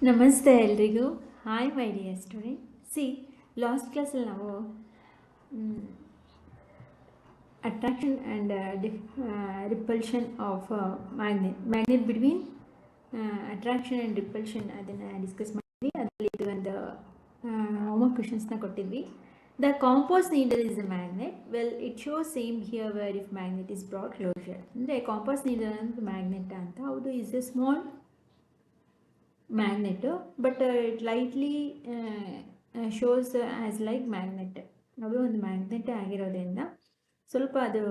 ನಮಸ್ತೆ ಎಲ್ರಿಗೂ. Hi my dear student. See, last ಕ್ಲಾಸಲ್ಲಿ ನಾವು attraction and repulsion of magnet between attraction and repulsion ಅದನ್ನು ಡಿಸ್ಕಸ್ ಮಾಡಿದ್ವಿ. ಅದರಲ್ಲಿ ಇದು ಒಂದು ಹೋಮ್ವರ್ಕ್ ಕ್ವೆಶನ್ಸ್ನ ಕೊಟ್ಟಿದ್ವಿ. The compass needle is a magnet. Well, it shows same here where if magnet is brought closer. ಅಂದರೆ ಕಾಂಪಾಸ್ ನೀಡಲ್ ಅಂತ ಮ್ಯಾಗ್ನೆಟ್ ಅಂತ, ಹೌದು, is a small magnet, but it lightly shows as like magnet. ಅದು ಒಂದು magnet ಆಗಿರೋದ್ರಿಂದ ಸ್ವಲ್ಪ ಅದು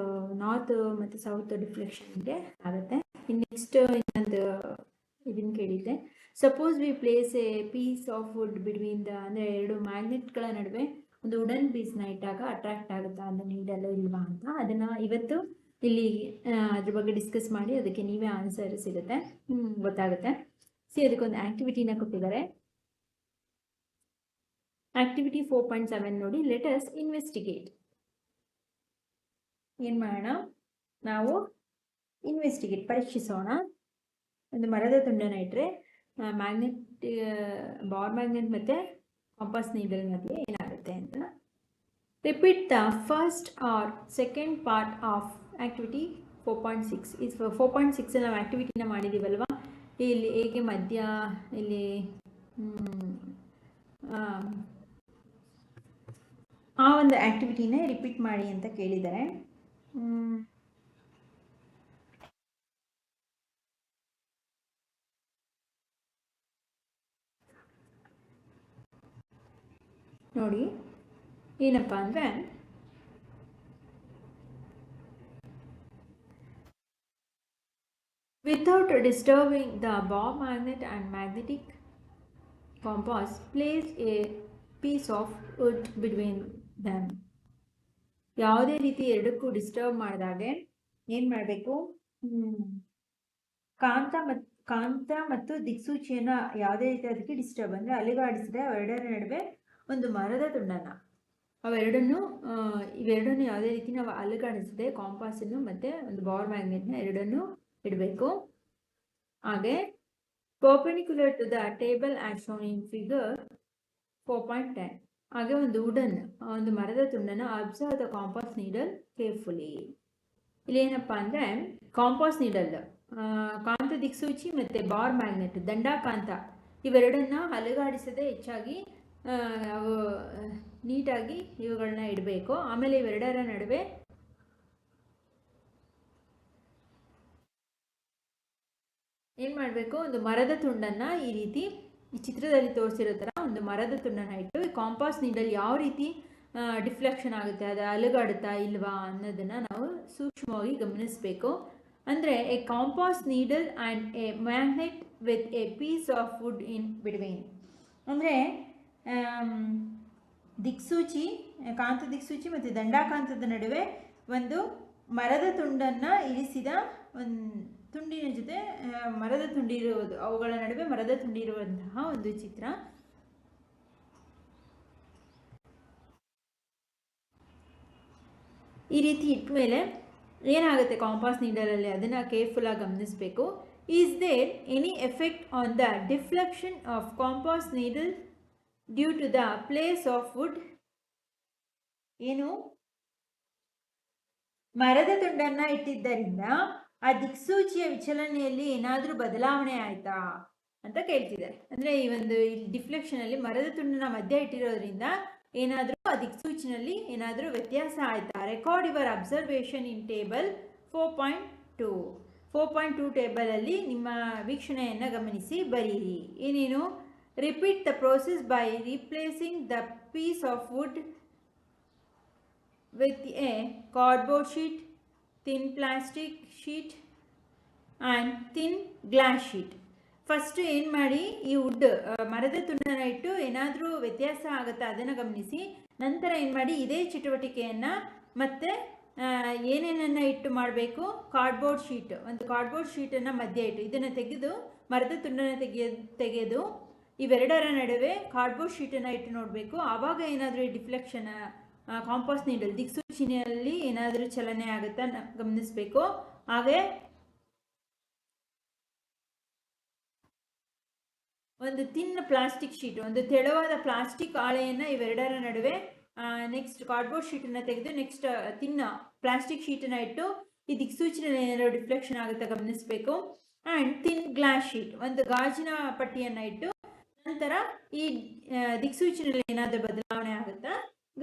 north ಮತ್ತು ಸೌತ್ ಡಿಫ್ಲೆಕ್ಷನ್ಗೆ ಆಗುತ್ತೆ. ಇನ್ನು ನೆಕ್ಸ್ಟ್ ಇನ್ನೊಂದು ಇದನ್ನು ಕೇಳಿದ್ದೆ. Suppose we place a piece of wood between ಅಂದರೆ ಎರಡು ಮ್ಯಾಗ್ನೆಟ್ಗಳ ನಡುವೆ ಒಂದು ವುಡನ್ ಪೀಸ್ನ ಇಟ್ಟಾಗ ಅಟ್ರಾಕ್ಟ್ ಆಗುತ್ತಾ ಅದು ನೀಡಲು ಇಲ್ವಾ ಅಂತ, ಅದನ್ನು ಇವತ್ತು ಇಲ್ಲಿ ಅದ್ರ ಬಗ್ಗೆ ಡಿಸ್ಕಸ್ ಮಾಡಿ ಅದಕ್ಕೆ ನೀವೇ ಆನ್ಸರ್ ಸಿಗುತ್ತೆ, ಗೊತ್ತಾಗುತ್ತೆ. ಸಿ, ಅದಕ್ಕೊಂದು ಆಕ್ಟಿವಿಟಿನ ಕೊಟ್ಟಿದ್ದಾರೆ. ಆಕ್ಟಿವಿಟಿ 4.7 ನೋಡಿ. Let us investigate. ಏನು ಮಾಡೋಣ, ನಾವು ಇನ್ವೆಸ್ಟಿಗೇಟ್ ಪರೀಕ್ಷಿಸೋಣ. ಒಂದು ಮರದ ತುಂಡನ ಇಟ್ಟರೆ ಮ್ಯಾಗ್ನೆಟ್, ಬಾರ್ ಮ್ಯಾಗ್ನೆಟ್ ಮತ್ತು ಕಾಂಪಾಸ್ ನೀಡಲ್ ಮಧ್ಯೆ ಏನಾಗುತ್ತೆ ಅಂತ. Repeat the first or second part of activity 4.6. ಈ 4.6 ನಾವು ಆಕ್ಟಿವಿಟಿನ ಮಾಡಿದ್ದೀವಲ್ವಾ, ಇಲ್ಲಿ ಹೇಗೆ ಮಧ್ಯ ಇಲ್ಲಿ ಆ ಒಂದು ಆಕ್ಟಿವಿಟಿನೇ ರಿಪೀಟ್ ಮಾಡಿ ಅಂತ ಕೇಳಿದ್ದಾರೆ. ನೋಡಿ ಏನಪ್ಪ ಅಂದರೆ, without disturbing the ball magnet and magnetic compass, place a piece of wood between them. ಯಾವುದೇ ರೀತಿ ಎರಡಕ್ಕೂ ಡಿಸ್ಟರ್ಬ್ ಮಾಡಿದಾಗೆ ಏನು ಮಾಡಬೇಕು, ಕಾಂತ ಮತ್ತು ದಿಕ್ಸೂಚಿಯನ್ನು ಯಾವುದೇ ರೀತಿ ಅದಕ್ಕೆ ಡಿಸ್ಟರ್ಬ್ ಅಂದರೆ ಅಲುಗಾಡಿಸಿದೆ ಅವೆರಡರ ನಡುವೆ ಒಂದು ಮರದ ತುಂಡನ್ನು, ಇವೆರಡನ್ನು ಯಾವುದೇ ರೀತಿ ನಾವು ಅಲುಗಾಡಿಸಿದೆ ಕಾಂಪಾಸನ್ನು ಮತ್ತು ಒಂದು ಬಾರ್ ಮ್ಯಾಗ್ನೆಟ್ನ ಎರಡನ್ನೂ ಇಡಬೇಕು. ಹಾಗೆ perpendicular to the table as shown in figure 4.10. ಹಾಗೆ ಒಂದು ಒಂದು ಮರದ ತುಂಡನ್ನು observe the compass needle carefully. ಇಲ್ಲಿ ಏನಪ್ಪ ಅಂದರೆ, ಕಾಂಪಾಸ್ ನೀಡಲ್ ಕಾಂತ ದಿಕ್ಸೂಚಿ ಮತ್ತು ಬಾರ್ ಮ್ಯಾಗ್ನೆಟ್ ದಂಡಾಕಾಂತ ಇವೆರಡನ್ನ ಅಲುಗಾಡಿಸದೆ ಹೆಚ್ಚಾಗಿ ಅವು ನೀಟಾಗಿ ಇವುಗಳನ್ನ ಇಡಬೇಕು. ಆಮೇಲೆ ಇವೆರಡರ ನಡುವೆ ಏನು ಮಾಡಬೇಕು, ಒಂದು ಮರದ ತುಂಡನ್ನು ಈ ರೀತಿ ಈ ಚಿತ್ರದಲ್ಲಿ ತೋರಿಸಿರೋ ಥರ ಒಂದು ಮರದ ತುಂಡನ್ನು ಇಟ್ಟು ಈ ಕಾಂಪಾಸ್ ನೀಡಲ್ ಯಾವ ರೀತಿ ಡಿಫ್ಲೆಕ್ಷನ್ ಆಗುತ್ತೆ, ಅದು ಅಲುಗಾಡುತ್ತಾ ಇಲ್ವಾ ಅನ್ನೋದನ್ನು ನಾವು ಸೂಕ್ಷ್ಮವಾಗಿ ಗಮನಿಸಬೇಕು. ಅಂದರೆ a compass needle and a magnet with a piece of wood in between. ಅಂದರೆ ಕಾಂತ ದಿಕ್ಸೂಚಿ ಮತ್ತು ದಂಡಾಕಾಂತದ ನಡುವೆ ಒಂದು ಮರದ ತುಂಡನ್ನು ಇರಿಸಿದ ಒಂದು ತುಂಡಿನ ಜೊತೆ ಮರದ ತುಂಡಿರುವುದು, ಅವುಗಳ ನಡುವೆ ಮರದ ತುಂಡಿರುವಂತಹ ಒಂದು ಚಿತ್ರ. ಈ ರೀತಿ ಇಟ್ಟ ಮೇಲೆ ಏನಾಗುತ್ತೆ ಕಾಂಪಾಸ್ ನೀಡಲಲ್ಲಿ, ಅದನ್ನು ಕೇರ್ಫುಲ್ಲಾಗಿ ಗಮನಿಸಬೇಕು. Is there any effect on the deflection of compass needle due to the place of wood? ಏನು, ಮರದ ತುಂಡನ್ನು ಇಟ್ಟಿದ್ದರಿಂದ ಆ ದಿಕ್ಸೂಚಿಯ ವಿಚಲನೆಯಲ್ಲಿ ಏನಾದರೂ ಬದಲಾವಣೆ ಆಯಿತಾ ಅಂತ ಕೇಳ್ತಿದ್ದಾರೆ. ಅಂದರೆ ಈ ಒಂದು ಡಿಫ್ಲೆಕ್ಷನಲ್ಲಿ ಮರದ ತುಂಡನ ಮಧ್ಯ ಇಟ್ಟಿರೋದ್ರಿಂದ ಏನಾದರೂ ಆ ದಿಕ್ಸೂಚಿನಲ್ಲಿ ಏನಾದರೂ ವ್ಯತ್ಯಾಸ ಆಯಿತಾ? Record your observation in table 4.2 ಟೇಬಲಲ್ಲಿ ನಿಮ್ಮ ವೀಕ್ಷಣೆಯನ್ನು ಗಮನಿಸಿ ಬರೀರಿ. ಏನೇನು, repeat the process by replacing the piece of wood with a cardboard sheet, thin plastic sheet and thin glass sheet. First ಏನು ಮಾಡಿ, ಈ ವುಡ್ ಮರದ ತುಂಡನ್ನು ಇಟ್ಟು ಏನಾದರೂ ವ್ಯತ್ಯಾಸ ಆಗುತ್ತಾ ಅದನ್ನು ಗಮನಿಸಿ. ನಂತರ ಏನು ಮಾಡಿ, ಇದೇ ಚಟುವಟಿಕೆಯನ್ನು ಮತ್ತೆ ಏನೇನನ್ನು ಇಟ್ಟು ಮಾಡಬೇಕು, ಒಂದು ಕಾರ್ಡ್ಬೋರ್ಡ್ ಶೀಟನ್ನು ಮಧ್ಯೆ ಇಟ್ಟು ಇದನ್ನು ತೆಗೆದು ಮರದ ತುಂಡನ್ನು ತೆಗೆದು ಇವೆರಡರ ನಡುವೆ ಕಾರ್ಡ್ಬೋರ್ಡ್ ಶೀಟನ್ನು ಇಟ್ಟು ನೋಡಬೇಕು. ಆವಾಗ ಏನಾದರೂ ಈ ಡಿಫ್ಲೆಕ್ಷನ್ ಕಾಂಪಾಸ್ ನೀಡಲ್ ದಿಕ್ಸೂಚಿನಲ್ಲಿ ಏನಾದರೂ ಚಲನೆ ಆಗುತ್ತಾ ಗಮನಿಸಬೇಕು. ಹಾಗೆ ಒಂದು ತಿನ್ನ ಪ್ಲಾಸ್ಟಿಕ್ ಶೀಟ್, ಒಂದು ತೆಳುವಾದ ಪ್ಲಾಸ್ಟಿಕ್ ಹಾಳೆಯನ್ನು ಇವೆರಡರ ನಡುವೆ ನೆಕ್ಸ್ಟ್ ಕಾರ್ಡ್ಬೋರ್ಡ್ ಶೀಟನ್ನು ತೆಗೆದು ನೆಕ್ಸ್ಟ್ ತಿನ್ನ ಪ್ಲಾಸ್ಟಿಕ್ ಶೀಟನ್ನು ಇಟ್ಟು ಈ ದಿಕ್ಸೂಚಿನ ಏನಾದರೂ ಡಿಫ್ಲೆಕ್ಷನ್ ಆಗುತ್ತಾ ಗಮನಿಸಬೇಕು. ಆ್ಯಂಡ್ ತಿನ್ ಗ್ಲಾಸ್ ಶೀಟ್, ಒಂದು ಗಾಜಿನ ಪಟ್ಟಿಯನ್ನು ಇಟ್ಟು ನಂತರ ಈ ದಿಕ್ಸೂಚಿನಲ್ಲಿ ಏನಾದರೂ ಬದಲಾವಣೆ ಆಗುತ್ತಾ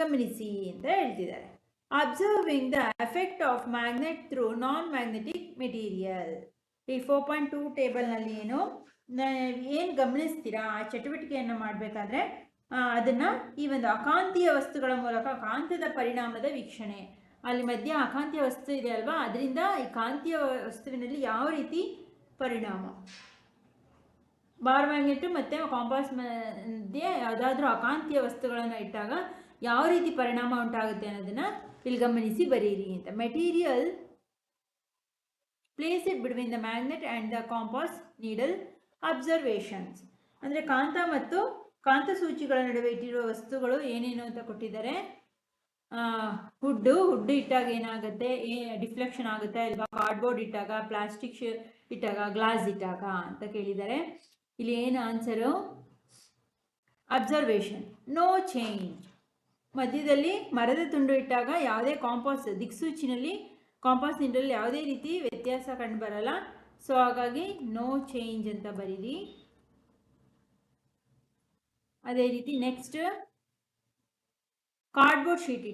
ಗಮನಿಸಿ ಅಂತ ಹೇಳ್ತಿದ್ದಾರೆ. Observing the effect of magnet through non magnetic material. ಈ 4.2 ಟೇಬಲ್ನಲ್ಲಿ ಏನು ಗಮನಿಸ್ತೀರಾ ಆ ಚಟುವಟಿಕೆಯನ್ನು ಮಾಡಬೇಕಾದ್ರೆ ಅದನ್ನು ಈ ಒಂದು ಅಕಾಂತೀಯ ವಸ್ತುಗಳ ಮೂಲಕ ಕಾಂತದ ಪರಿಣಾಮದ ವೀಕ್ಷಣೆ, ಅಲ್ಲಿ ಮಧ್ಯ ಅಕಾಂತೀಯ ವಸ್ತು ಇದೆ ಅಲ್ವಾ, ಅದರಿಂದ ಈ ಕಾಂತೀಯ ವಸ್ತುವಿನಲ್ಲಿ ಯಾವ ರೀತಿ ಪರಿಣಾಮ, ಬಾರ್ ಮ್ಯಾಗ್ನೆಟ್ ಮತ್ತು ಕಾಂಪಾಸ್ ಮಧ್ಯೆ ಯಾವುದಾದ್ರೂ ಅಕಾಂತೀಯ ವಸ್ತುಗಳನ್ನು ಇಟ್ಟಾಗ ಯಾವ ರೀತಿ ಪರಿಣಾಮ ಉಂಟಾಗುತ್ತೆ ಅನ್ನೋದನ್ನು ಇಲ್ಲಿ ಗಮನಿಸಿ ಬರೀರಿ ಅಂತ. Material place it between the magnet and the compass needle observations. ಅಂದರೆ ಕಾಂತ ಮತ್ತು ಕಾಂತಸೂಚಿಗಳ ನಡುವೆ ಇಟ್ಟಿರುವ ವಸ್ತುಗಳು ಏನೇನು ಅಂತ ಕೊಟ್ಟಿದ್ದಾರೆ. ಹುಡ್ಡು ಇಟ್ಟಾಗ ಏನಾಗುತ್ತೆ, ಡಿಫ್ಲೆಕ್ಷನ್ ಆಗುತ್ತೆ ಇಲ್ವಾ, ಕಾರ್ಡ್ಬೋರ್ಡ್ ಇಟ್ಟಾಗ, ಪ್ಲಾಸ್ಟಿಕ್ ಇಟ್ಟಾಗ, ಗ್ಲಾಸ್ ಇಟ್ಟಾಗ ಅಂತ ಕೇಳಿದ್ದಾರೆ. ಇಲ್ಲಿ ಏನು ಆನ್ಸರು? ಅಬ್ಸರ್ವೇಷನ್. No change. ಮಧ್ಯದಲ್ಲಿ ಮರದ ತುಂಡು ಇಟ್ಟಾಗ ಯಾವುದೇ ಕಾಂಪಾಸ್ ದಿಕ್ಸೂಚಿನಲ್ಲಿ ಕಾಂಪಾಸ್ ನೀಡಲ್ಲಿ ಯಾವುದೇ ರೀತಿ ವ್ಯತ್ಯಾಸ ಕಂಡು ಬರಲ್ಲ. ಸೊ ಹಾಗಾಗಿ ನೋ ಚೇಂಜ್ ಅಂತ ಬರೀರಿ. ಅದೇ ರೀತಿ ನೆಕ್ಸ್ಟ್ ಕಾರ್ಡ್ಬೋರ್ಡ್ ಶೀಟ್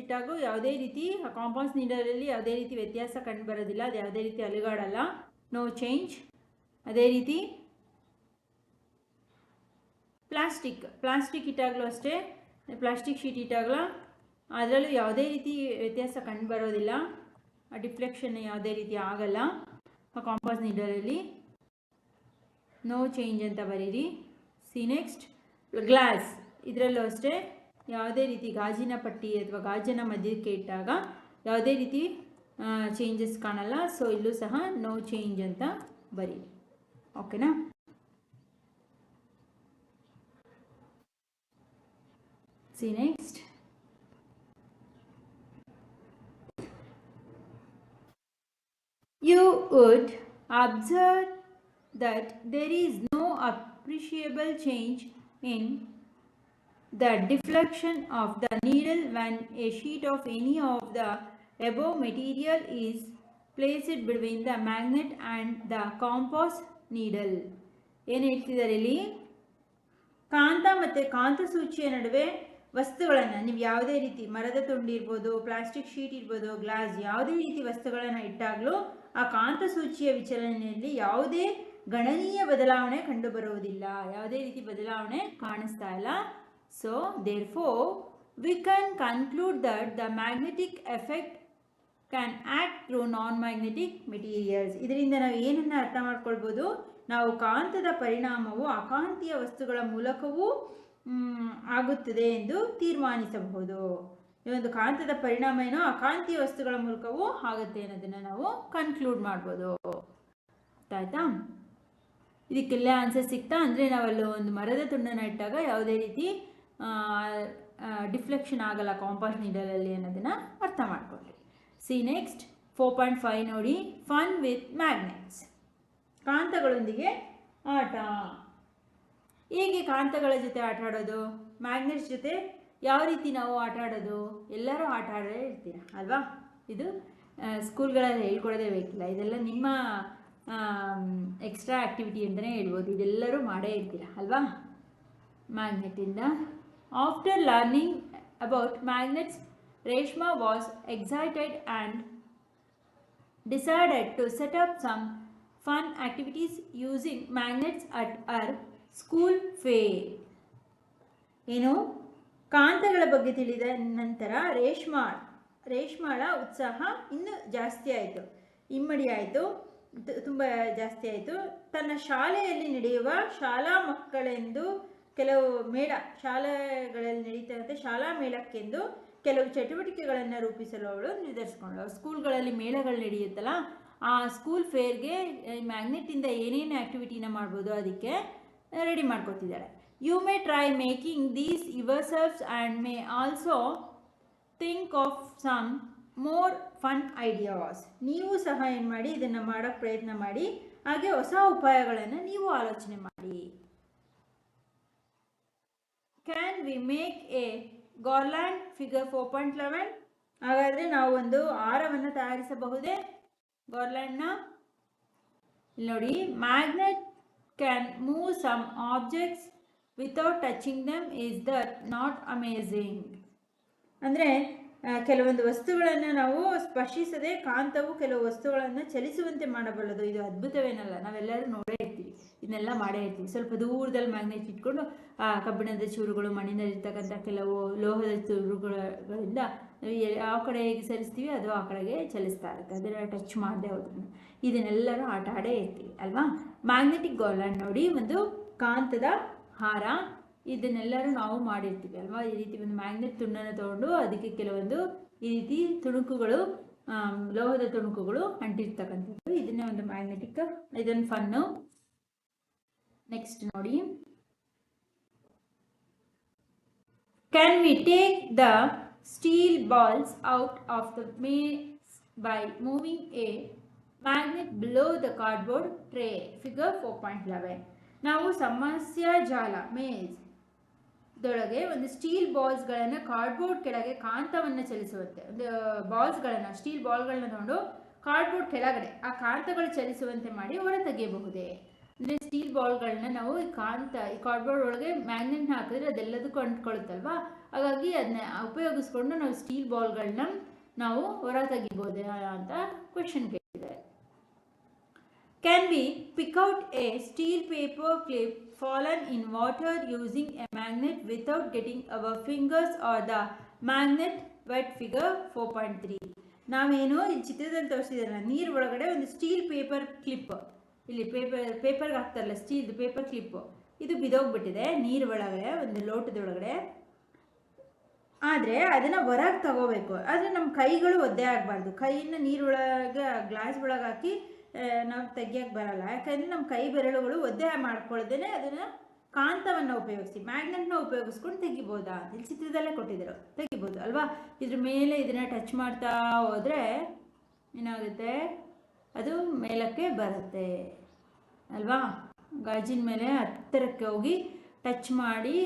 ಇಟ್ಟಾಗ ಯಾವುದೇ ರೀತಿ ಕಾಂಪಾಸ್ ನೀಡಲಲ್ಲಿ ಯಾವುದೇ ರೀತಿ ವ್ಯತ್ಯಾಸ ಕಂಡು ಬರೋದಿಲ್ಲ, ಅದು ಯಾವುದೇ ರೀತಿ ಅಲುಗಾಡಲ್ಲ, ನೋ ಚೇಂಜ್. ಅದೇ ರೀತಿ ಪ್ಲಾಸ್ಟಿಕ್ ಇಟ್ಟಾಗಲೂ ಅಷ್ಟೇ, ಪ್ಲಾಸ್ಟಿಕ್ ಶೀಟ್ ಇಟ್ಟಾಗಲೂ ಅದರಲ್ಲೂ ಯಾವುದೇ ರೀತಿ ವ್ಯತ್ಯಾಸ ಕಂಡು ಬರೋದಿಲ್ಲ, ಡಿಫ್ಲೆಕ್ಷನ್ ಯಾವುದೇ ರೀತಿ ಆಗಲ್ಲ ಕಾಂಪಾಸ್ ನೀಡಲಲ್ಲಿ, ನೋ ಚೇಂಜ್ ಅಂತ ಬರೀರಿ. ಸಿ ನೆಕ್ಸ್ಟ್ ಗ್ಲಾಸ್, ಇದರಲ್ಲೂ ಅಷ್ಟೇ ಯಾವುದೇ ರೀತಿ ಗಾಜಿನ ಪಟ್ಟಿ ಅಥವಾ ಗಾಜಿನ ಮಧ್ಯಕ್ಕೆ ಇಟ್ಟಾಗ ಯಾವುದೇ ರೀತಿ ಚೇಂಜಸ್ ಕಾಣಲ್ಲ. ಸೊ ಇಲ್ಲೂ ಸಹ ನೋ ಚೇಂಜ್ ಅಂತ ಬರೀರಿ. ಓಕೆನಾ? C next you would observe that there is no appreciable change in the deflection of the needle when a sheet of any of the above material is placed between the magnet and the compass needle. ಏನು ಹೇಳ್ತಿದ್ದಾರೆ ಇಲ್ಲಿ? ಕಾಂತ ಮತ್ತು ಕಾಂತಸೂಚಿಯ ನಡುವೆ ವಸ್ತುಗಳನ್ನು ನೀವು ಯಾವುದೇ ರೀತಿ ಮರದ ತುಂಡು ಇರ್ಬೋದು, ಪ್ಲಾಸ್ಟಿಕ್ ಶೀಟ್ ಇರ್ಬೋದು, ಗ್ಲಾಸ್, ಯಾವುದೇ ರೀತಿ ವಸ್ತುಗಳನ್ನು ಇಟ್ಟಾಗಲೂ ಆ ಕಾಂತಸೂಚಿಯ ವಿಚಲನೆಯಲ್ಲಿ ಯಾವುದೇ ಗಣನೀಯ ಬದಲಾವಣೆ ಕಂಡುಬರುವುದಿಲ್ಲ, ಯಾವುದೇ ರೀತಿ ಬದಲಾವಣೆ ಕಾಣಿಸ್ತಾ ಇಲ್ಲ. So therefore we can conclude that the magnetic effect can act through non-magnetic materials. ಇದರಿಂದ ನಾವು ಏನನ್ನು ಅರ್ಥ ಮಾಡ್ಕೊಳ್ಬೋದು? ನಾವು ಕಾಂತದ ಪರಿಣಾಮವು ಅಕಾಂತೀಯ ವಸ್ತುಗಳ ಮೂಲಕವೂ ಆಗುತ್ತದೆ ಎಂದು ತೀರ್ಮಾನಿಸಬಹುದು. ಈ ಒಂದು ಕಾಂತದ ಪರಿಣಾಮ ಏನೋ ಅಕಾಂತೀಯ ವಸ್ತುಗಳ ಮೂಲಕವೂ ಆಗುತ್ತೆ ಅನ್ನೋದನ್ನು ನಾವು ಕನ್ಕ್ಲೂಡ್ ಮಾಡ್ಬೋದು. ಆಯ್ತಾ? ಇದಕ್ಕೆಲ್ಲ ಆನ್ಸರ್ ಸಿಗ್ತಾ? ಅಂದರೆ ನಾವಲ್ಲಿ ಒಂದು ಮರದ ತುಂಡನ್ನು ಇಟ್ಟಾಗ ಯಾವುದೇ ರೀತಿ ಡಿಫ್ಲೆಕ್ಷನ್ ಆಗಲ್ಲ ಕಾಂಪಾಸ್ ನೀಡಲಲ್ಲಿ ಅನ್ನೋದನ್ನು ಅರ್ಥ ಮಾಡ್ಕೊಳ್ಳಿ. ಸಿ ನೆಕ್ಸ್ಟ್ 4.5 ನೋಡಿ. Fun with magnets. ಕಾಂತಗಳೊಂದಿಗೆ ಆಟ. ಹೇಗೆ ಕಾಂತಗಳ ಜೊತೆ ಆಟ ಆಡೋದು? ಮ್ಯಾಗ್ನೆಟ್ಸ್ ಜೊತೆ ಯಾವ ರೀತಿ ನಾವು ಆಟ ಆಡೋದು? ಎಲ್ಲರೂ ಆಟ ಆಡೇ ಇರ್ತೀರ ಅಲ್ವಾ? ಇದು ಸ್ಕೂಲ್ಗಳಲ್ಲಿ ಹೇಳ್ಕೊಡೋದೇ ಬೇಕಿಲ್ಲ, ಇದೆಲ್ಲ ನಿಮ್ಮ ಎಕ್ಸ್ಟ್ರಾ ಆ್ಯಕ್ಟಿವಿಟಿ ಅಂತಲೇ ಹೇಳ್ಬೋದು. ಇದೆಲ್ಲರೂ ಮಾಡೇ ಇರ್ತೀರ ಅಲ್ವಾ ಮ್ಯಾಗ್ನೆಟಿಂದ. After learning about magnets, Reshma was excited and decided to set up some fun activities using magnets at her school fair. ಏನು? ಕಾಂತಗಳ ಬಗ್ಗೆ ತಿಳಿದ ನಂತರ ರೇಷ್ಮಾಳ ಉತ್ಸಾಹ ಇನ್ನೂ ಜಾಸ್ತಿ ಆಯಿತು, ಇಮ್ಮಡಿ ಆಯಿತು, ತುಂಬ ಜಾಸ್ತಿ ಆಯಿತು. ತನ್ನ ಶಾಲೆಯಲ್ಲಿ ನಡೆಯುವ ಶಾಲಾ ಮಕ್ಕಳೆಂದು ಕೆಲವು ಶಾಲೆಗಳಲ್ಲಿ ನಡೀತಂತೆ ಶಾಲಾ ಮೇಳಕ್ಕೆಂದು ಕೆಲವು ಚಟುವಟಿಕೆಗಳನ್ನು ರೂಪಿಸಲು ಅವಳು ನಿರ್ಧರಿಸಿಕೊಂಡಳು. ಸ್ಕೂಲ್ಗಳಲ್ಲಿ ಮೇಳಗಳು ನಡೆಯುತ್ತಲ್ಲ, ಆ ಸ್ಕೂಲ್ ಫೇರ್ಗೆ ಮ್ಯಾಗ್ನೆಟಿಂದ ಏನೇನು ಆ್ಯಕ್ಟಿವಿಟಿನ ಮಾಡ್ಬೋದು ಅದಕ್ಕೆ ರೆಡಿ ಮಾಡ್ಕೊತಿದ್ದಾಳೆ. You may try making these yourselves and may also think of some more fun ideas. ನೀವು ಸಹ ಏನು ಮಾಡಿ ಇದನ್ನು ಮಾಡೋಕ್ಕೆ ಪ್ರಯತ್ನ ಮಾಡಿ, ಹಾಗೆ ಹೊಸ ಉಪಾಯಗಳನ್ನು ನೀವು ಆಲೋಚನೆ ಮಾಡಿ. Can we make a garland figure 4.11? ಹಾಗಾದರೆ ನಾವು ಒಂದು ಹಾರವನ್ನು ತಯಾರಿಸಬಹುದೇ ಗಾರ್ಲ್ಯಾಂಡ್ನ? ಇಲ್ಲಿ ನೋಡಿ, magnet can move some objects without touching them, is that not amazing? ಅಂದರೆ ಕೆಲವೊಂದು ವಸ್ತುಗಳನ್ನು ನಾವು ಸ್ಪರ್ಶಿಸದೆ ಕಾಂತವು ಕೆಲವು ವಸ್ತುಗಳನ್ನು ಚಲಿಸುವಂತೆ ಮಾಡಬಲ್ಲದು. ಇದು ಅದ್ಭುತವೇನಲ್ಲ, ನಾವೆಲ್ಲರೂ ನೋಡೇ ಇರ್ತೀವಿ, ಇದನ್ನೆಲ್ಲ ಮಾಡೇ ಇರ್ತೀವಿ. ಸ್ವಲ್ಪ ದೂರದಲ್ಲಿ ಮ್ಯಾಗ್ನೆಟ್ ಇಟ್ಕೊಂಡು ಆ ಕಬ್ಬಿಣದ ಚೂರುಗಳು, ಮಣ್ಣಿನಲ್ಲಿರ್ತಕ್ಕಂಥ ಕೆಲವು ಲೋಹದ ಚೂರುಗಳಿಂದ ಯಾವ ಕಡೆ ಹೇಗೆ ಸರಿಸ್ತೀವಿ ಅದು ಆ ಕಡೆಗೆ ಚಲಿಸ್ತಾ ಇರುತ್ತೆ, ಅದನ್ನು ಟಚ್ ಮಾಡದೆ ಹೋದ್ರೂ. ಇದನ್ನೆಲ್ಲರೂ ಆಟ ಆಡೇ ಇರ್ತೀವಿ ಅಲ್ವಾ. ಮ್ಯಾಗ್ನೆಟಿಕ್ ಗಾರ್ಲ್ಯಾಂಡ್ ನೋಡಿ, ಒಂದು ಕಾಂತದ ಹಾರ, ಇದನ್ನೆಲ್ಲರೂ ನಾವು ಮಾಡಿರ್ತೀವಿ ಅಲ್ವಾ. ಈ ರೀತಿ ಒಂದು ಮ್ಯಾಗ್ನೆಟ್ ತುಂಡನ್ನು ತಗೊಂಡು ಅದಕ್ಕೆ ಕೆಲವೊಂದು ಈ ರೀತಿ ತುಣುಕುಗಳು, ಲೋಹದ ತುಣುಕುಗಳು ಅಂಟಿರ್ತಕ್ಕಂಥದ್ದು, ಇದನ್ನೇ ಒಂದು ಮ್ಯಾಗ್ನೆಟಿಕ್, ಇದನ್ನು ಫನ್ನು. ನೆಕ್ಸ್ಟ್ ನೋಡಿ, can we take the steel balls out of the maze by moving a magnet below the cardboard tray, figure 4.11? ನಾವು ಸಮಸ್ಯಾ ಜಾಲ ಮೇಜ್ ದೊಳಗೆ ಒಂದು ಸ್ಟೀಲ್ ಬಾಲ್ಸ್ಗಳನ್ನು ಕಾರ್ಡ್ಬೋರ್ಡ್ ಕೆಳಗೆ ಕಾಂತವನ್ನು ಚಲಿಸುವಂತೆ, ಒಂದು ಬಾಲ್ಸ್ಗಳನ್ನು, ಸ್ಟೀಲ್ ಬಾಲ್ಗಳನ್ನ ತಗೊಂಡು ಕಾರ್ಡ್ಬೋರ್ಡ್ ಕೆಳಗಡೆ ಆ ಕಾಂತಗಳು ಚಲಿಸುವಂತೆ ಮಾಡಿ ಹೊರ ತೆಗೆಯಬಹುದೇ? ಅಂದರೆ ಸ್ಟೀಲ್ ಬಾಲ್ಗಳನ್ನ ನಾವು ಈ ಕಾರ್ಡ್ಬೋರ್ಡ್ ಒಳಗೆ ಮ್ಯಾಗ್ನೆಟ್ನ ಹಾಕಿದ್ರೆ ಅದೆಲ್ಲದಕ್ಕೂ ಅಂಟ್ಕೊಳ್ಳುತ್ತಲ್ವಾ, ಹಾಗಾಗಿ ಅದನ್ನ ಉಪಯೋಗಿಸ್ಕೊಂಡು ನಾವು ಸ್ಟೀಲ್ ಬಾಲ್ಗಳನ್ನ ನಾವು ಹೊರ ತೆಗಿಬೋದೇ ಅಂತ ಕ್ವೆಶನ್ ಕೇಳಿದ್ದಾರೆ. Can we pick out a steel paper clip fallen in water using a magnet without getting our fingers or the magnet wet, figure 4.3? ನಾವೇನು ಈ ಚಿತ್ರದಲ್ಲಿ ತೋರಿಸಿದಾರಲ್ಲ, ನೀರು ಒಳಗಡೆ ಒಂದು ಸ್ಟೀಲ್ ಪೇಪರ್ ಕ್ಲಿಪ್, ಇಲ್ಲಿ ಪೇಪರ್ಗೆ ಹಾಕ್ತಾರಲ್ಲ ಸ್ಟೀಲ್ ಪೇಪರ್ ಕ್ಲಿಪ್ಪು, ಇದು ಬಿದೋಗ್ಬಿಟ್ಟಿದೆ ನೀರು ಒಳಗಡೆ, ಒಂದು ಲೋಟದೊಳಗಡೆ. ಆದರೆ ಅದನ್ನು ಹೊರಗೆ ತಗೋಬೇಕು, ಆದರೆ ನಮ್ಮ ಕೈಗಳು ಒದ್ದೆ ಆಗಬಾರ್ದು. ಕೈಯನ್ನು ನೀರೊಳಗೆ ಗ್ಲಾಸ್ ಒಳಗೆ ಹಾಕಿ ನಾವು ತೆಗಿಯೋಕ್ಕೆ ಬರಲ್ಲ, ಯಾಕಂದರೆ ನಮ್ಮ ಕೈ ಬೆರಳುಗಳು ಒದ್ದೆ ಮಾಡ್ಕೊಳ್ದೇನೆ ಅದನ್ನು ಕಾಂತವನ್ನು ಉಪಯೋಗಿಸಿ, ಮ್ಯಾಗ್ನೆಟ್ನ ಉಪಯೋಗಿಸ್ಕೊಂಡು ತೆಗಿಬೋದಾ ಅಂತ ಇಲ್ಲಿ ಚಿತ್ರದಲ್ಲೇ ಕೊಟ್ಟಿದ್ದರು, ತೆಗಿಬೋದು ಅಲ್ವಾ. ಇದ್ರ ಮೇಲೆ ಇದನ್ನು ಟಚ್ ಮಾಡ್ತಾ ಹೋದರೆ ಏನಾಗುತ್ತೆ, ಅದು ಮೇಲಕ್ಕೆ ಬರುತ್ತೆ ಅಲ್ವಾ. ಗಾಜಿನ ಮೇಲೆ ಹತ್ತಿರಕ್ಕೆ ಹೋಗಿ ಟಚ್ ಮಾಡಿ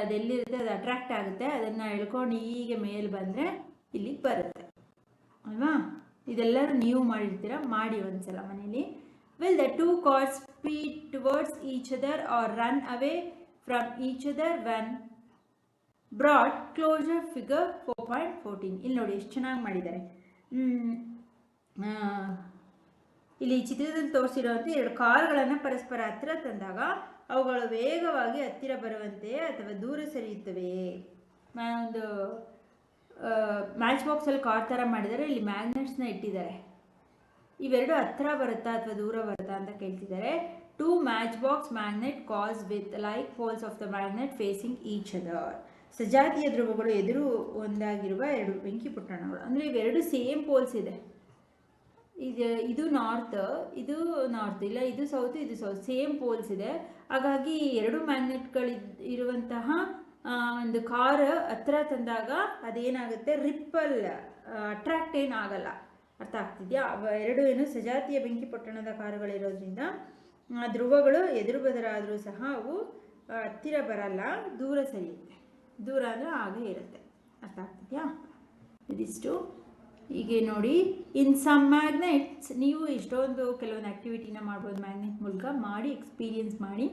ಅದೆಲ್ಲಿರುತ್ತೆ ಅದು ಅಟ್ರಾಕ್ಟ್ ಆಗುತ್ತೆ, ಅದನ್ನು ಎಳ್ಕೊಂಡು ಹೀಗೆ ಮೇಲೆ ಬಂದರೆ ಇಲ್ಲಿಗೆ ಬರುತ್ತೆ ಅಲ್ವಾ. ಇದೆಲ್ಲರೂ ನೀವು ಮಾಡಿರ್ತೀರ, ಮಾಡಿ ಒಂದ್ಸಲ ಮನೇಲಿ. Will the two cars speed towards each other or run away from each other when brought closer, figure 4.14? ಇಲ್ಲಿ ನೋಡಿ ಎಷ್ಟು ಚೆನ್ನಾಗಿ ಮಾಡಿದ್ದಾರೆ. ಇಲ್ಲಿ ಚಿತ್ರದಲ್ಲಿ ತೋರಿಸಿರುವಂತೆ ಎರಡು ಕಾರ್ಗಳನ್ನು ಪರಸ್ಪರ ಹತ್ತಿರ ತಂದಾಗ ಅವುಗಳು ವೇಗವಾಗಿ ಹತ್ತಿರ ಬರುವಂತೆ ಅಥವಾ ದೂರ ಸರಿಯುತ್ತವೆಯೇ? ಒಂದು ಮ್ಯಾಚ್ ಬಾಕ್ಸಲ್ಲಿ ಕಾರ್ ಥರ ಮಾಡಿದ್ದಾರೆ, ಇಲ್ಲಿ ಮ್ಯಾಗ್ನೆಟ್ಸ್ನ ಇಟ್ಟಿದ್ದಾರೆ. ಇವೆರಡು ಹತ್ತಿರ ಬರುತ್ತಾ ಅಥವಾ ದೂರ ಬರುತ್ತಾ ಅಂತ ಕೇಳ್ತಿದ್ದಾರೆ. Two match box magnet cars with like poles of the magnet facing each other. ಸಜಾತಿಯ ಧ್ರುವಗಳು ಎದುರು ಒಂದಾಗಿರುವ ಎರಡು ಬೆಂಕಿ ಪೊಟ್ಟಣಗಳು, ಅಂದರೆ ಇವೆರಡು ಸೇಮ್ ಪೋಲ್ಸ್ ಇದೆ. ಇದು ನಾರ್ತ್, ಇದು ನಾರ್ತ್, ಇಲ್ಲ ಇದು ಸೌತ್, ಇದು ಸೌತ್, ಸೇಮ್ ಪೋಲ್ಸ್ ಇದೆ. ಹಾಗಾಗಿ ಎರಡು ಮ್ಯಾಗ್ನೆಟ್ಗಳು ಇರುವಂತಹ ಒಂದು ಕಾರ್ ಹತ್ರ ತಂದಾಗ ಅದೇನಾಗುತ್ತೆ, ರಿಪ್ಪಲ್, ಅಟ್ರಾಕ್ಟ್ ಏನಾಗಲ್ಲ. ಅರ್ಥ ಆಗ್ತಿದೆಯಾ? ಎರಡು ಏನು ಸಜಾತಿಯ ಬೆಂಕಿ ಪೊಟ್ಟಣದ ಕಾರುಗಳಿರೋದ್ರಿಂದ ಧ್ರುವಗಳು ಎದುರು ಬದರಾದರೂ ಸಹ ಅವು ಹತ್ತಿರ ಬರಲ್ಲ, ದೂರ ಸರಿಯುತ್ತೆ. ದೂರ ಅಂದರೆ ಹಾಗೆ ಇರುತ್ತೆ. ಅರ್ಥ ಆಗ್ತಿದೆಯಾ? ಇದಿಷ್ಟು. ಹೀಗೆ ನೋಡಿ, ಇನ್ ಸಮ್ ಮ್ಯಾಗ್ನೆಟ್ಸ್, ನೀವು ಇಷ್ಟೊಂದು ಕೆಲವೊಂದು ಆ್ಯಕ್ಟಿವಿಟಿನ ಮಾಡ್ಬೋದು ಮ್ಯಾಗ್ನೆಟ್ ಮೂಲಕ. ಮಾಡಿ ಎಕ್ಸ್ಪೀರಿಯನ್ಸ್ ಮಾಡಿ,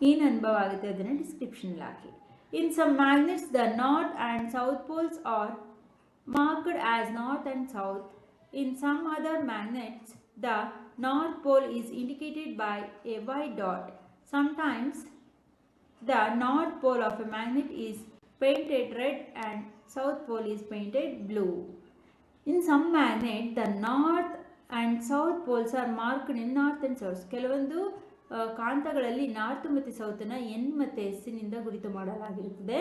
ಏನು ಅನುಭವ ಆಗುತ್ತೆ ಅದನ್ನು ಡಿಸ್ಕ್ರಿಪ್ಷನಲ್ಲಿ ಹಾಕಿ. In some magnets, the north and south poles are marked as north and south. In some other magnets, the north pole is indicated by a white dot. Sometimes, the north pole of a magnet is painted red and south pole is painted blue. In some magnets, the north and south poles are marked in north and south. ಕೆಲವೊಂದು ಕಾಂತಗಳಲ್ಲಿ north ಮತ್ತು ಸೌತನ್ನು N ಮತ್ತು ಎಸ್ಸಿನಿಂದ ಗುರುತು ಮಾಡಲಾಗಿರುತ್ತದೆ.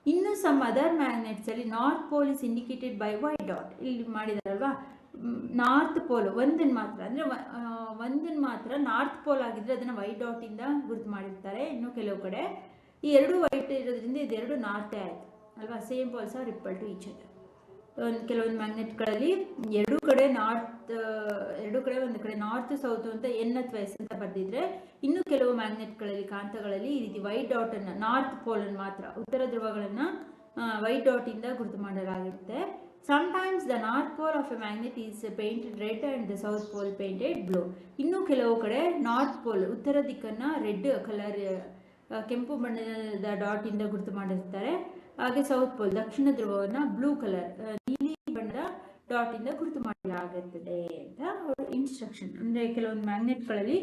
ಇನ್ನು some other ಮ್ಯಾಗ್ನೆಟ್ಸಲ್ಲಿ north pole is indicated by white dot. ಇಲ್ಲಿ ಮಾಡಿದಾರಲ್ವಾ, north pole ಒಂದನ್ನು ಮಾತ್ರ, ಅಂದರೆ ಒಂದನ್ನು ಮಾತ್ರ ನಾರ್ತ್ ಪೋಲ್ ಆಗಿದ್ದರೆ ಅದನ್ನು ವೈಟ್ ಡಾಟಿಂದ ಗುರುತು ಮಾಡಿರ್ತಾರೆ. ಇನ್ನು ಕೆಲವು ಕಡೆ ಈ ಎರಡು ವೈಟ್ ಇರೋದ್ರಿಂದ ಇದೆರಡು ನಾರ್ತೇ ಆಯಿತು ಅಲ್ವಾ. Same poles are repel to each other. ಕೆಲವೊಂದು ಮ್ಯಾಗ್ನೆಟ್ಗಳಲ್ಲಿ ಎರಡು ಕಡೆ ಒಂದು ಕಡೆ ನಾರ್ತ್ ಸೌತ್ ಅಂತ ಎನ್ ಅಥವಾ ಎಸ್ ಅಂತ ಬರೆದಿದ್ರೆ, ಇನ್ನು ಕೆಲವು ಮ್ಯಾಗ್ನೆಟ್ಗಳಲ್ಲಿ ಕಾಂತಗಳಲ್ಲಿ ಈ ರೀತಿ ವೈಟ್ ಡಾಟ್ ಅನ್ನ, ನಾರ್ತ್ ಪೋಲ್ ಅನ್ನು ಮಾತ್ರ, ಉತ್ತರ ಧ್ರುವಗಳನ್ನ ವೈಟ್ ಡಾಟ್ ಇಂದ ಗುರುತು ಮಾಡಲಾಗಿರುತ್ತೆ. Sometimes the north pole of a magnet is painted red and the south pole painted blue. ಇನ್ನು ಕೆಲವು ಕಡೆ ನಾರ್ತ್ ಪೋಲ್ ಉತ್ತರ ದಿಕ್ಕನ್ನ ರೆಡ್ ಕಲರ್ ಕೆಂಪು ಬಣ್ಣದ ಡಾಟ್ ಇಂದ ಗುರುತು ಮಾಡಿರ್ತಾರೆ. ಹಾಗೆ ಸೌತ್ ಪೋಲ್ ದಕ್ಷಿಣ ಧ್ರುವವನ್ನ ಬ್ಲೂ ಕಲರ್ ನೀಲಿ ಬಣ್ಣದ ಡಾಟ್ ಇಂದ ಗುರುತು ಮಾಡಲಾಗುತ್ತದೆ ಅಂತ ಇನ್ಸ್ಟ್ರಕ್ಷನ್. ಅಂದ್ರೆ ಕೆಲವೊಂದು ಮ್ಯಾಗ್ನೆಟ್ಗಳಲ್ಲಿ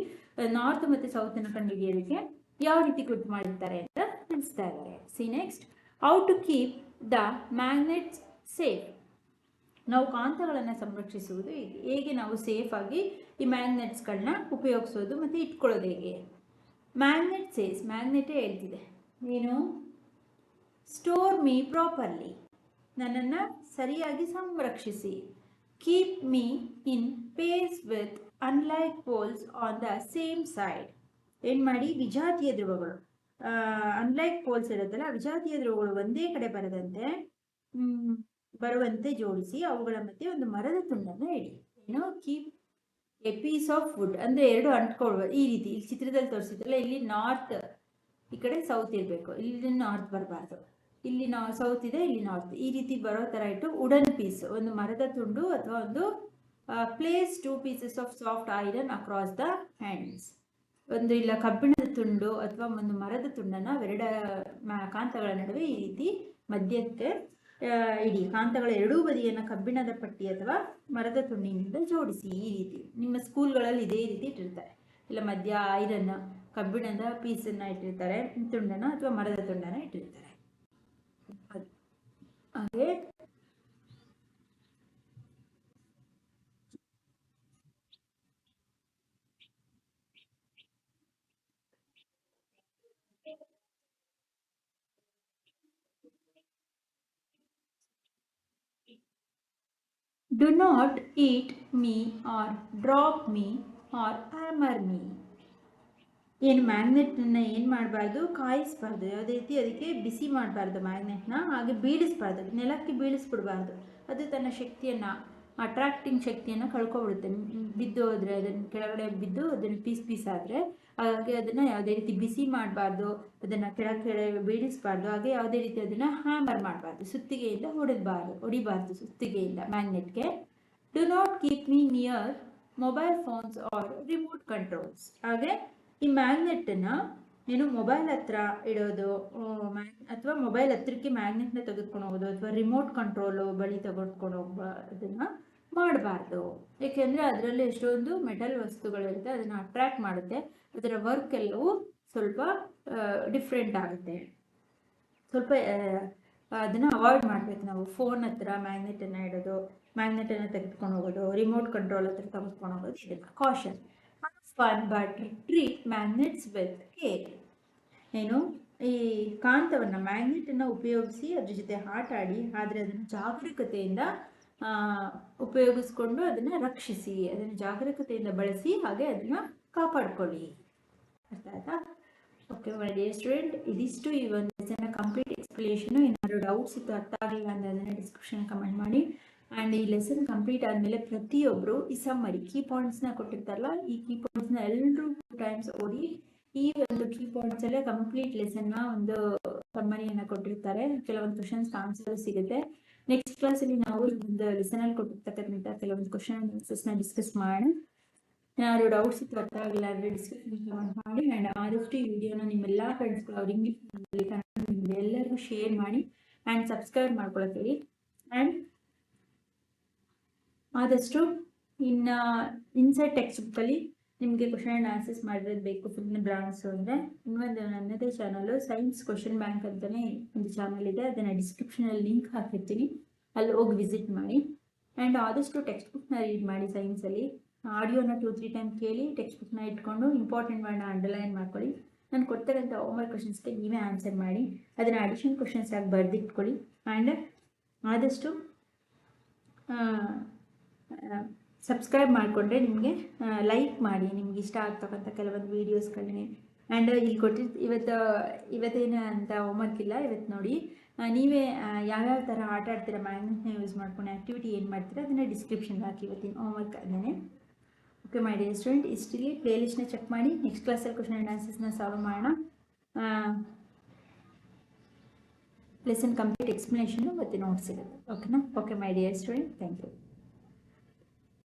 ನಾರ್ತ್ ಮತ್ತೆ ಸೌತ್ ಅನ್ನು ಕಂಡುಹಿಡಿಯೋದಕ್ಕೆ ಯಾವ ರೀತಿ ಗುರುತು ಮಾಡಿರ್ತಾರೆ ಅಂತ ತಿಳಿಸ್ತಾ ಇದ್ದಾರೆ. See next, how to keep the magnets safe. ನಾವು ಕಾಂತಗಳನ್ನು ಸಂರಕ್ಷಿಸುವುದು ಹೇಗೆ, ನಾವು ಸೇಫ್ ಆಗಿ ಈ ಮ್ಯಾಗ್ನೆಟ್ಸ್ಗಳನ್ನ ಉಪಯೋಗಿಸೋದು ಮತ್ತು ಇಟ್ಕೊಳ್ಳೋದು ಹೇಗೆ. ಮ್ಯಾಗ್ನೆಟ್ ಸೇಸ್, ಮ್ಯಾಗ್ನೆಟೇ ಹೇಳ್ತಿದೆ ಏನು, ಸ್ಟೋರ್ ಮೀ ಪ್ರಾಪರ್ಲಿ, ನನ್ನನ್ನು ಸರಿಯಾಗಿ ಸಂರಕ್ಷಿಸಿ. Keep me in pairs with unlike poles on the same side. ಏನು ಮಾಡಿ, ವಿಜಾತಿಯ ಧ್ರುವಗಳು ಅನ್ಲೈಕ್ ಪೋಲ್ಸ್ ಇರುತ್ತಲ್ಲ, ವಿಜಾತಿಯ ಧ್ರುವಗಳು ಒಂದೇ ಕಡೆ ಬರುವಂತೆ ಜೋಡಿಸಿ ಅವುಗಳ ಮಧ್ಯೆ ಒಂದು ಮರದ ತುಂಡನ್ನು ಇಡಿ. ಏನೋ, keep a piece of wood ಅಂದ್ರೆ ಎರಡು ಅಂಟ್ಕೊಳ್ಳುವ ಈ ರೀತಿ. ಇಲ್ಲಿ ಚಿತ್ರದಲ್ಲಿ ತೋರಿಸಿದ್ರಲ್ಲ, ಇಲ್ಲಿ ನಾರ್ತ್ ಈ ಕಡೆ ಸೌತ್ ಇರಬೇಕು, ಇಲ್ಲಿ ನಾರ್ತ್ ಬರಬಾರ್ದು, ಇಲ್ಲಿ ಸೌತ್ ಇದೆ, ಇಲ್ಲಿ ನಾರ್ತ್, ಈ ರೀತಿ ಬರೋ ತರ ಇಟ್ಟು ವುಡನ್ ಪೀಸ್, ಒಂದು ಮರದ ತುಂಡು ಅಥವಾ ಒಂದು place 2 pieces of soft iron across the hands. ಒಂದು ಇಲ್ಲ ಕಬ್ಬಿಣದ ತುಂಡು ಅಥವಾ ಒಂದು ಮರದ ತುಂಡನ್ನ ಅವೆರಡ ಕಾಂತಗಳ ನಡುವೆ ಈ ರೀತಿ ಮಧ್ಯಕ್ಕೆ ಇಡಿ. ಕಾಂತಗಳ ಎರಡೂ ಬದಿಯನ್ನು ಕಬ್ಬಿಣದ ಪಟ್ಟಿ ಅಥವಾ ಮರದ ತುಂಡಿನಿಂದ ಜೋಡಿಸಿ. ಈ ರೀತಿ ನಿಮ್ಮ ಸ್ಕೂಲ್ಗಳಲ್ಲಿ ಇದೇ ರೀತಿ ಇಟ್ಟಿರ್ತಾರೆ. ಇಲ್ಲ ಮಧ್ಯ ಐರನ್ ಕಬ್ಬಿಣದ ಪೀಸನ್ನ ಇಟ್ಟಿರ್ತಾರೆ, ತುಂಡನ ಅಥವಾ ಮರದ ತುಂಡನ ಇಟ್ಟಿರ್ತಾರೆ. ಹಾಗೆ Do not eat me or drop me or hammer me. ಏನು ಮ್ಯಾಗ್ನೆಟ್ನ ಏನು ಮಾಡಬಾರ್ದು, ಕಾಯಿಸಬಾರ್ದು, ಯಾವುದೇ ರೀತಿ ಅದಕ್ಕೆ ಬಿಸಿ ಮಾಡಬಾರ್ದು ಮ್ಯಾಗ್ನೆಟ್ನ, ಹಾಗೆ ಬೀಳಿಸ್ಬಾರ್ದು, ನೆಲಕ್ಕೆ ಬೀಳಿಸ್ಬಿಡ್ಬಾರ್ದು. ಅದು ತನ್ನ ಶಕ್ತಿಯನ್ನು, ಅಟ್ರಾಕ್ಟಿಂಗ್ ಶಕ್ತಿಯನ್ನು ಕಳ್ಕೊಬಿಡುತ್ತೆ. ಬಿದ್ದು ಹೋದರೆ, ಅದನ್ನು ಕೆಳಗಡೆ ಬಿದ್ದು ಅದನ್ನು ಪೀಸ್ ಆದರೆ, ಹಾಗೆ ಅದನ್ನು ಯಾವುದೇ ರೀತಿ ಬಿಸಿ ಮಾಡಬಾರ್ದು, ಅದನ್ನು ಕೆಳಗೆ ಬೀಳಿಸಬಾರ್ದು. ಹಾಗೆ ಯಾವುದೇ ರೀತಿ ಅದನ್ನು ಹ್ಯಾಮರ್ ಮಾಡಬಾರ್ದು, ಸುತ್ತಿಗೆಯಿಂದ ಹೊಡಿಬಾರ್ದು ಸುತ್ತಿಗೆಯಿಂದ ಮ್ಯಾಗ್ನೆಟ್ಗೆ. Do not keep me near mobile phones or remote controls. ಹಾಗೆ ಈ ಮ್ಯಾಗ್ನೆಟ್ಟನ್ನು ಏನು ಮೊಬೈಲ್ ಹತ್ರ ಇಡೋದು ಅಥವಾ ಮೊಬೈಲ್ ಹತ್ರಕ್ಕೆ ಮ್ಯಾಗ್ನೆಟ್ನ ತೆಗೆದುಕೊಂಡು ಹೋಗೋದು ಅಥವಾ ರಿಮೋಟ್ ಕಂಟ್ರೋಲು ಬಳಿ ತೆಗೆದುಕೊಂಡು ಹೋಗೋದನ್ನು ಮಾಡಬಾರ್ದು. ಏಕೆಂದರೆ ಅದರಲ್ಲಿ ಎಷ್ಟೊಂದು ಮೆಟಲ್ ವಸ್ತುಗಳಿರುತ್ತೆ, ಅದನ್ನು ಅಟ್ರಾಕ್ಟ್ ಮಾಡುತ್ತೆ. ಅದರ ವರ್ಕ್ ಎಲ್ಲವೂ ಸ್ವಲ್ಪ ಡಿಫ್ರೆಂಟ್ ಆಗುತ್ತೆ. ಸ್ವಲ್ಪ ಅದನ್ನು ಅವಾಯ್ಡ್ ಮಾಡಬೇಕು ನಾವು. ಫೋನ್ ಹತ್ರ ಮ್ಯಾಗ್ನೆಟನ್ನು ಇಡೋದು, ಮ್ಯಾಗ್ನೆಟನ್ನು ತೆಗೆದುಕೊಂಡು ಹೋಗೋದು, ರಿಮೋಟ್ ಕಂಟ್ರೋಲ್ ಹತ್ರ ತೆಗೆದುಕೊಂಡು ಹೋಗೋದು, ಇದನ್ನು caution. Fun but treat magnets with care. ಏನು, ಈ ಕಾಂತವನ್ನು ಮ್ಯಾಗ್ನೆಟನ್ನು ಉಪಯೋಗಿಸಿ ಅದ್ರ ಜೊತೆ ಆಟ ಆಡಿ, ಆದರೆ ಅದನ್ನು ಜಾಗರೂಕತೆಯಿಂದ ಉಪಯೋಗಿಸ್ಕೊಂಡು ಅದನ್ನು ರಕ್ಷಿಸಿ, ಅದನ್ನು ಜಾಗರೂಕತೆಯಿಂದ ಬಳಸಿ, ಹಾಗೆ ಅದನ್ನು ಕಾಪಾಡ್ಕೊಳ್ಳಿ. ಅರ್ಥ ಆಯ್ತಾ? ಓಕೆ ಮೈ ಡಿಯರ್ ಸ್ಟೂಡೆಂಟ್, ಇದಿಷ್ಟು ಈ ಒಂದು ಲೆಸನ್ನ ಕಂಪ್ಲೀಟ್ ಎಕ್ಸ್ಪ್ಲೇಷನು. ಏನಾದರೂ ಡೌಟ್ಸ್ ಇತ್ತು, ಅರ್ಥ ಆಗಲಿಲ್ಲ ಅಂದರೆ ಅದನ್ನು ಡಿಸ್ಕ್ರಿಪ್ಷನ್ ಕಮೆಂಟ್ ಮಾಡಿ. ಆ್ಯಂಡ್ ಈ ಲೆಸನ್ ಕಂಪ್ಲೀಟ್ ಆದಮೇಲೆ ಪ್ರತಿಯೊಬ್ಬರು ಈ ಸಮ್ಮರಿ ಕೀ ಪಾಯಿಂಟ್ಸ್ನ ಕೊಟ್ಟಿರ್ತಾರಲ್ಲ, ಈ ಕೀ ಪಾಯಿಂಟ್ಸ್ನ ಎಲ್ಲರೂ 2 times ಓದಿ. ಈ ಒಂದು ಕೀ ಪಾಯಿಂಟ್ಸಲ್ಲೇ ಕಂಪ್ಲೀಟ್ ಲೆಸನ್ನ ಒಂದು ಸಮ್ಮರಿಯನ್ನು ಕೊಟ್ಟಿರ್ತಾರೆ. ಕೆಲವೊಂದು ಕ್ವಶನ್ಸ್ ಆನ್ಸರ್ ಸಿಗುತ್ತೆ. ನೆಕ್ಸ್ಟ್ ಕ್ಲಾಸಲ್ಲಿ ನಾವು ಒಂದು ಲೆಸನಲ್ಲಿ ಕೊಟ್ಟಿರ್ತಕ್ಕಂಥ ಕೆಲವೊಂದು ಕ್ವಶನ್ ಆನ್ಸರ್ಸ್ನ ಡಿಸ್ಕಸ್ ಮಾಡೋಣ. ಏನಾದ್ರು ಡೌಟ್ಸ್ ಇತ್ತು, ಅರ್ಥ ಆಗಿಲ್ಲ ಅಂದರೆ ಡಿಸ್ಕಷನ್ ಮಾಡಿ. ಆ್ಯಂಡ್ ಆದಷ್ಟು ಈ ವಿಡಿಯೋನ ನಿಮ್ಮೆಲ್ಲ ಫ್ರೆಂಡ್ಸ್ಗಳು, ಅವ್ರು ಇಂಗ್ಲೀಷ್ನಲ್ಲಿ ಕನ್ನಡ ಎಲ್ಲರಿಗೂ ಶೇರ್ ಮಾಡಿ ಆ್ಯಂಡ್ ಸಬ್ಸ್ಕ್ರೈಬ್ ಮಾಡ್ಕೊಳ್ಳೋಕೆ. ಆ್ಯಂಡ್ ಆದಷ್ಟು ಇನ್ಸೈಡ್ ಟೆಕ್ಸ್ಟ್ ಬುಕ್ಕಲ್ಲಿ ನಿಮಗೆ ಕ್ವಶನ್ ಆ್ಯಂಡ್ ಆನ್ಸರ್ಸ್ ಮಾಡಿರೋದು ಬೇಕು ಫುಲ್ ಬ್ರಾಂಡ್ಸು ಅಂದರೆ, ಇನ್ನೊಂದು ನನ್ನದೇ ಚಾನಲ್ಲು ಸೈನ್ಸ್ ಕ್ವಶನ್ ಬ್ಯಾಂಕ್ ಅಂತಲೇ ಒಂದು ಚಾನಲ್ ಇದೆ, ಅದನ್ನು ಡಿಸ್ಕ್ರಿಪ್ಷನಲ್ಲಿ ಲಿಂಕ್ ಹಾಕಿರ್ತೀನಿ, ಅಲ್ಲಿ ಹೋಗಿ ವಿಸಿಟ್ ಮಾಡಿ. ಆ್ಯಂಡ್ ಆದಷ್ಟು ಟೆಕ್ಸ್ಟ್ ಬುಕ್ನ ರೀಡ್ ಮಾಡಿ. ಸೈನ್ಸಲ್ಲಿ ಆಡಿಯೋನ 2-3 ಟೈಮ್ ಕೇಳಿ, ಟೆಕ್ಸ್ಟ್ ಬುಕ್ನ ಇಟ್ಕೊಂಡು ಇಂಪಾರ್ಟೆಂಟ್ ವರ್ಡ್ನ ಅಂಡರ್ಲೈನ್ ಮಾಡ್ಕೊಳ್ಳಿ. ನಾನು ಕೊಡ್ತಾರಂಥ ಹೋಮ್ವರ್ಕ್ ಕ್ವಶನ್ಸ್ಗೆ ನೀವೇ ಆನ್ಸರ್ ಮಾಡಿ, ಅದನ್ನು ಅಡಿಷನ್ ಕ್ವಶನ್ಸ್ ಆಗಿ ಬರೆದಿಟ್ಕೊಳ್ಳಿ. ಆ್ಯಂಡ್ ಆದಷ್ಟು ಸಬ್ಸ್ಕ್ರೈಬ್ ಮಾಡಿಕೊಂಡ್ರೆ ನಿಮಗೆ ಲೈಕ್ ಮಾಡಿ, ನಿಮ್ಗೆ ಇಷ್ಟ ಆಗ್ತಕ್ಕಂಥ ಕೆಲವೊಂದು ವೀಡಿಯೋಸ್ಗಳನ್ನೇ. ಆ್ಯಂಡ್ ಇಲ್ಲಿ ಇವತ್ತೇನು ಅಂತ ಹೋಮ್ವರ್ಕ್ ಇಲ್ಲ, ಇವತ್ತು ನೋಡಿ ನೀವೇ ಯಾವ್ಯಾವ ಥರ ಆಟ ಆಡ್ತೀರಾ ಮ್ಯಾಗ್ನೆಟ್ನ ಯೂಸ್ ಮಾಡ್ಕೊಂಡು ಆ್ಯಕ್ಟಿವಿಟಿ ಏನು ಮಾಡ್ತೀರಾ ಅದನ್ನು ಡಿಸ್ಕ್ರಿಪ್ಷನ್ಗೆ ಹಾಕಿ ಇವತ್ತಿನ ಹೋಮ್ವರ್ಕ್ ಅದೇ. ಓಕೆ ಮೈ ಡಿಯರ್ ಸ್ಟೂಡೆಂಟ್, ಇಷ್ಟಿಲ್ಲಿ ಪ್ಲೇ ಲಿಸ್ಟ್ನ ಚೆಕ್ ಮಾಡಿ. ನೆಕ್ಸ್ಟ್ ಕ್ಲಾಸಲ್ಲಿ ಕ್ವಶನ್ ಆ್ಯಂಡ್ ಆನ್ಸರ್ಸ್ನ ಸಾಲ್ವ್ ಮಾಡೋಣ. ಲೆಸನ್ ಕಂಪ್ಲೀಟ್ ಎಕ್ಸ್ಪ್ಲನೇಷನ್ನು ಮತ್ತು ನೋಟ್ಸ್ ಸಿಗುತ್ತೆ. ಓಕೆನಾ? Okay my dear student, thank you.